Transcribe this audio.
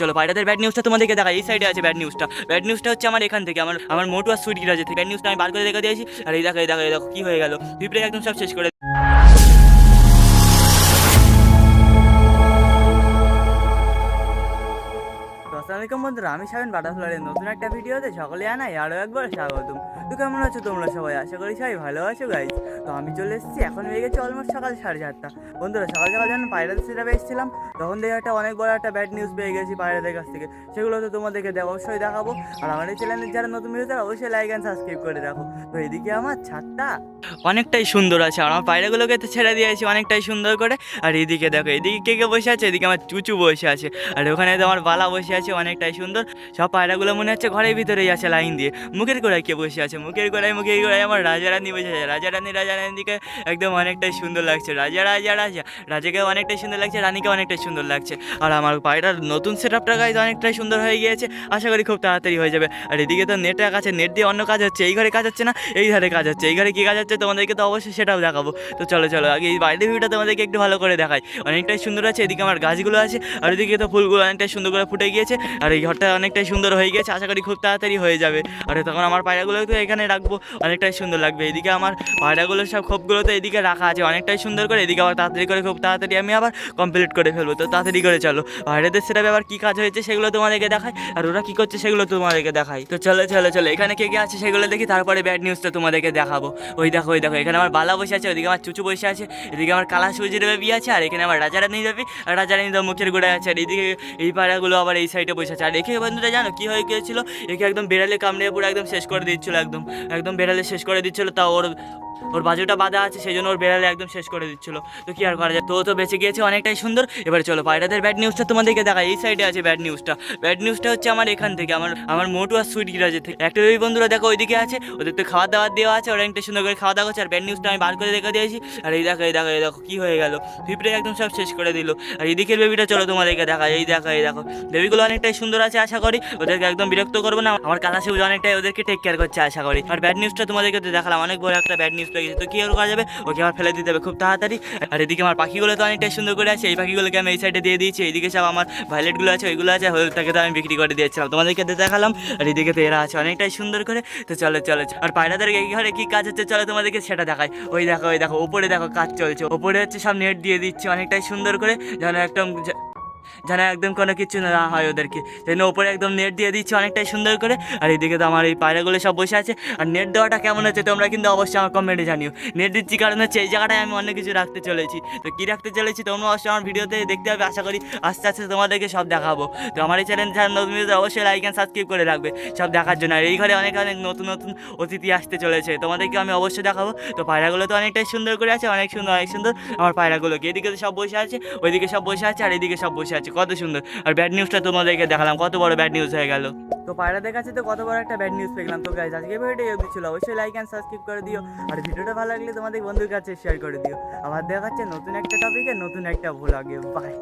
চলো পায়রাদের ব্যাড নিউজটা তোমাদেরকে দেখাই। এই সাইডে আছে ব্যাড নিউজটা হচ্ছে আমার এখান থেকে আমার মোটু আর সুইট গিরাজের থেকে ব্যাড নিউজটা আমি বার করে দেখে দিয়েছি। আর এই দেখো কি হয়ে গেল, পিঁপড়ে একদম সব শেষ করে। আসসালামাইকুম বন্ধুরা, আমি শাবিন বাটারফ্লাইয়ের নতুন একটা ভিডিওতে সকলে আনাই আরও একবার স্বাগতম। তো কেমন আছো তোমরা সবাই? আশা করি সবাই ভালো আছো গাইজ। তো আমি চলে এসেছি, এখন হয়ে গেছে অলমোস্ট সকাল 7:30। বন্ধুরা সকাল সকাল যখন পায়রাদের সেটাপে এসেছিলাম তখন দেখে একটা অনেক বড় একটা ব্যাড নিউজ পেয়ে গেছি পায়রাদের কাছ থেকে। সেগুলো তো তোমাদেরকে অবশ্যই দেখাবো। আর আমার এই চ্যানেলের যারা নতুন ভিডিও তারা অবশ্যই লাইক অ্যান্ড সাবস্ক্রাইব করে রাখো। তো এদিকে আমার ছাদটা অনেকটাই সুন্দর আছে, আর আমার পায়রাগুলোকে তো ছেড়ে দিয়েছি অনেকটাই সুন্দর করে। আর এদিকে দেখো, এদিকে কে কে বসে আছে, এদিকে আমার চুচু বসে আছে, আর ওখানে তো আমার বালা বসে আছে অনেকটাই সুন্দর। সব পায়রাগুলো মনে হচ্ছে ঘরের ভিতরেই আছে লাইন দিয়ে। মুখের গোড়ায় কে বসে আছে, মুখের গোড়ায় আমার রাজারানী বসে আছে। রাজারানীকে একদম অনেকটাই সুন্দর লাগছে। রাজাকেও অনেকটাই সুন্দর লাগছে, রানীকে অনেকটাই সুন্দর লাগছে। আর আমার পায়রার নতুন সেট আপটা গাইজ অনেকটাই সুন্দর হয়ে গিয়েছে, আশা করি খুব তাড়াতাড়ি হয়ে যাবে। আর এদিকে তো নেট আছে, নেট দিয়ে অন্য কাজ হচ্ছে, এই ঘরে কাজ হচ্ছে না, এই ধারে কাজ হচ্ছে। এই ঘরে কী কাজ হচ্ছে তোমাদেরকে তো অবশ্যই সেটাও দেখাবো। তো চলো আগে এই বাইরের ভিউটা তোমাদেরকে একটু ভালো করে দেখাই। অনেকটাই সুন্দর আছে, এদিকে আমার গাছগুলো আছে, আর এদিকে তো ফুলগুলো অনেকটাই সুন্দর করে ফুটে গিয়েছে। আর এই ঘরটা অনেকটাই সুন্দর হয়ে গিয়েছে, আশা করি খুব তাড়াতাড়ি হয়ে যাবে। আর তখন আমার পায়রাগুলো তো এখানে রাখবো, অনেকটাই সুন্দর লাগবে। এদিকে আমার পায়রাগুলোর সব খোপগুলো তো এদিকে রাখা আছে অনেকটাই সুন্দর করে। এদিকে আবার তাড়াতাড়ি করে খুব তাড়াতাড়ি আমি আবার কমপ্লিট করে ফেলবো। তো তাড়াতাড়ি করে চলো, বাইরেদের সেটা আবার কী কাজ হয়েছে সেগুলো তোমাদেরকে দেখাই, আর ওরা কী করছে সেগুলো তোমাদেরকে দেখাই। তো চলো এখানে কে কে আছে সেগুলো দেখি, তারপরে ব্যাড নিউজটা তোমাদেরকে দেখাবো। ওই দেখো এখানে আমার বালা বসে আছে, ওইদিকে আমার চুচু বসে আছে, এদিকে আমার কালা সূর্যের বেবি আছে, আর এখানে আমার রাজারানী বেবি, আর রাজারানী তো মুখের গোড়ায় আছে। আর এইদিকে এই পায়রাগুলো আবার এই সাইডে বসে আছে। আর একে বন্ধুরা জানো কী হয়ে গিয়েছিল, একে একদম বেড়ালে কামড়ে পুরো একদম শেষ করে দিচ্ছিলো, একদম বেড়ালে শেষ করে দিচ্ছিলো। তাও ওর বাজুটা বাঁধা আছে, সেই জন্য ওর বেড়ালে একদম শেষ করে দিচ্ছিলো। তো কি আর করা যায়, তো বেঁচে গিয়েছে অনেকটাই সুন্দর। এবার চলো পায়রাদের ব্যাড নিউজটা তোমাদেরকে দেখাই। এই সাইডে আছে ব্যাড নিউজটা হচ্ছে আমার এখান থেকে আমার মোটু আর সুইট গিরাজের থেকে। একটা ওই বন্ধুরা দেখো ওইদিকে আছে, ওদের তো খাওয়া দাওয়া দেওয়া আছে, ওরা অনেকটা সুন্দর করে খাওয়া দাওয়া করছে। আর ব্যাড নিউজটা আমি বার করে দেখে দিয়েছি। আর এই দেখো কি হয়ে গেল, পিঁপড়ে একদম সব শেষ করে দিল। আর এদিকের বেবিটা চলো তোমাদেরকে দেখাই। এই দেখো বেবিগুলো অনেকটাই সুন্দর আছে, আশা করি ওদেরকে একদম বিরক্ত করবো না। আমার কালা সবুজ অনেকটাই ওদেরকে টেক কেয়ার করছে, আশা করি। আর ব্যাড নিউজটা তোমাদেরকে তো দেখালাম, অনেক বড় একটা ব্যাড নিউজ পেয়ে গেছে। তো কি আর করা যাবে, ওকে আবার ফেলে দিতে হবে খুব তাড়াতাড়ি। আর এদিকে আমার পাখিগুলো তো অনেকটাই সুন্দর করে আছে, এই পাখিগুলোকে আমি এই সাইডে দিয়ে দিয়েছি। এইদিকে সব আমার ভায়োলেটগুলো আছে, ওইগুলো আছে, ওইটাকে তো আমি বিক্রি করে দিয়েছিলাম, তোমাদেরকে দেখালাম। আর এদিকে তো এরা আছে অনেকটাই সুন্দর করে। তো চলো আর পায়রাদের এই ঘরে কি কাজ হচ্ছে চলো তোমাদেরকে সেটা দেখাই। ওই দেখো উপরে দেখো কাজ চলছে, উপরে হচ্ছে সব নেট দিয়ে দিচ্ছে অনেকটাই সুন্দর করে, যেন একদম কোনো কিছু না হয় ওদেরকে, যেন ওপরে একদম নেট দিয়ে দিচ্ছে অনেকটাই সুন্দর করে। আর এইদিকে তো আমার এই পায়রাগুলো সব বসে আছে। আর নেট দেওয়াটা কেমন হচ্ছে তোমরা কিন্তু অবশ্যই আমার কমেন্টে জানিও। নেট দিচ্ছি কারণ হচ্ছে এই জায়গাটায় আমি অন্য কিছু রাখতে চলেছি। তো কী রাখতে চলেছি তোমরা অবশ্যই আমার ভিডিওতে দেখতে হবে, আশা করি আস্তে আস্তে তোমাদেরকে সব দেখাবো। তো আমার এই চ্যানেল যারা নতুন ভিডিওতে অবশ্যই লাইক অ্যান্ড সাবস্ক্রাইব করে রাখবে সব দেখার জন্য। আর এই ঘরে অনেক নতুন অতিথি আসতে চলেছে, তোমাদেরকে আমি অবশ্যই দেখাবো। তো পায়রাগুলো তো অনেকটাই সুন্দর করে আছে, অনেক সুন্দর আমার পায়রাগুলোকে। এদিকে সব বসে আছে, ওইদিকে সব বসে আছে, আর এদিকে সব বসে আছে, কত সুন্দর। আর ব্যাড নিউজটা তোমাদেরকে দেখালাম, কত বড় ব্যাড নিউজ হয়ে গেল। তো পায়রাদের কাছে তো কত বড় একটা ব্যাড নিউজ পেলাম। তো গাইজ আজকে ভিডিওটা অবধি ছিল, অবশ্যই লাইক অ্যান্ড সাবস্ক্রাইব করে দিও। আর ভিডিওটা ভালো লাগলে তোমাদের বন্ধুর কাছে শেয়ার করে দিও। আবার দেখা যাচ্ছে নতুন একটা টপিকে, নতুন একটা ভ্লগে। বাই।